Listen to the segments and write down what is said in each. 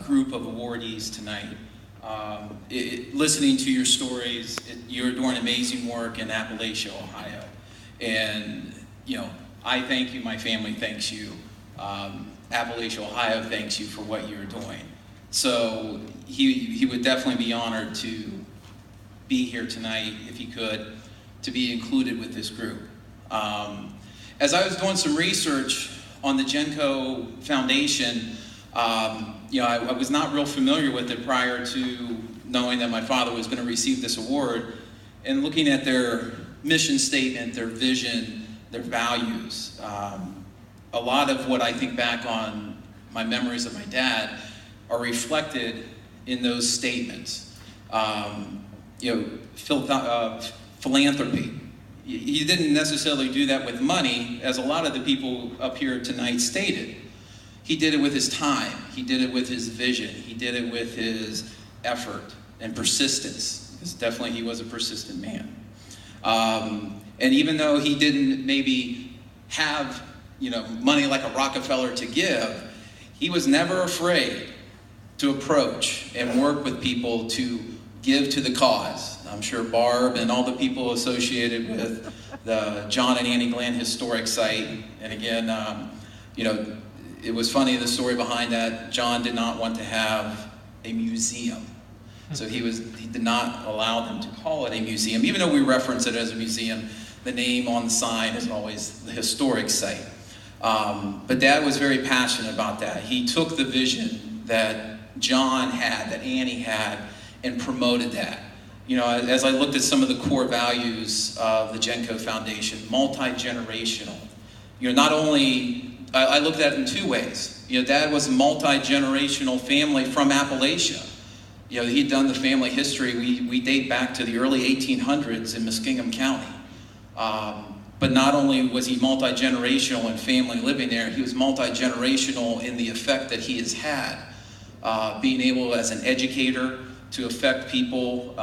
group of awardees tonight. Listening to your stories, you're doing amazing work in Appalachia, Ohio. And, I thank you, my family thanks you. Appalachia, Ohio thanks you for what you're doing. So he would definitely be honored to be here tonight, if he could, to be included with this group. As I was doing some research on the Genco Foundation, I was not real familiar with it prior to knowing that my father was going to receive this award, and looking at their mission statement, their vision, their values. A lot of what I think back on my memories of my dad are reflected in those statements. Philanthropy. He didn't necessarily do that with money, as a lot of the people up here tonight stated. He did it with his time. He did it with his vision. He did it with his effort and persistence, because definitely he was a persistent man. And even though he didn't maybe have, money like a Rockefeller to give, he was never afraid to approach and work with people to give to the cause. I'm sure Barb and all the people associated with the John and Annie Glenn Historic Site, and again, it was funny, the story behind that. John did not want to have a museum. So he did not allow them to call it a museum. Even though we reference it as a museum, the name on the sign is always the historic site. But Dad was very passionate about that. He took the vision that John had, that Annie had, and promoted that. As I looked at some of the core values of the Genco Foundation, multi-generational. Not only, I looked at it in two ways. Dad was a multi-generational family from Appalachia. He'd done the family history. We date back to the early 1800s in Muskingum County. But not only was he multi-generational in family living there, he was multi-generational in the effect that he has had. Being able as an educator to affect people,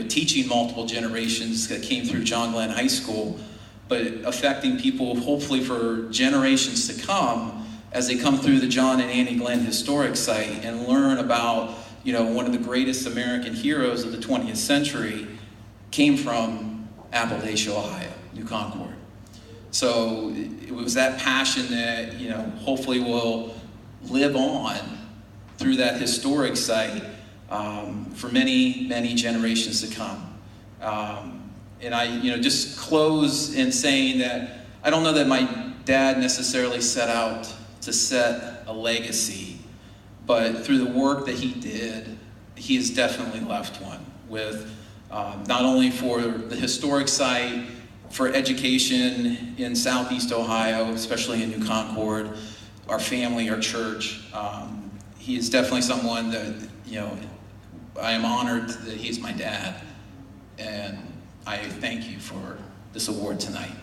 teaching multiple generations that came through John Glenn High School, but affecting people hopefully for generations to come as they come through the John and Annie Glenn Historic Site and learn about, one of the greatest American heroes of the 20th century came from Appalachia, Ohio, New Concord. So it was that passion that, hopefully will live on through that historic site for many, many generations to come. And I, just close in saying that I don't know that my dad necessarily set out to set a legacy, but through the work that he did, he has definitely left one with not only for the historic site, for education in Southeast Ohio, especially in New Concord, our family, our church. He is definitely someone that, I am honored that he's my dad, and I thank you for this award tonight.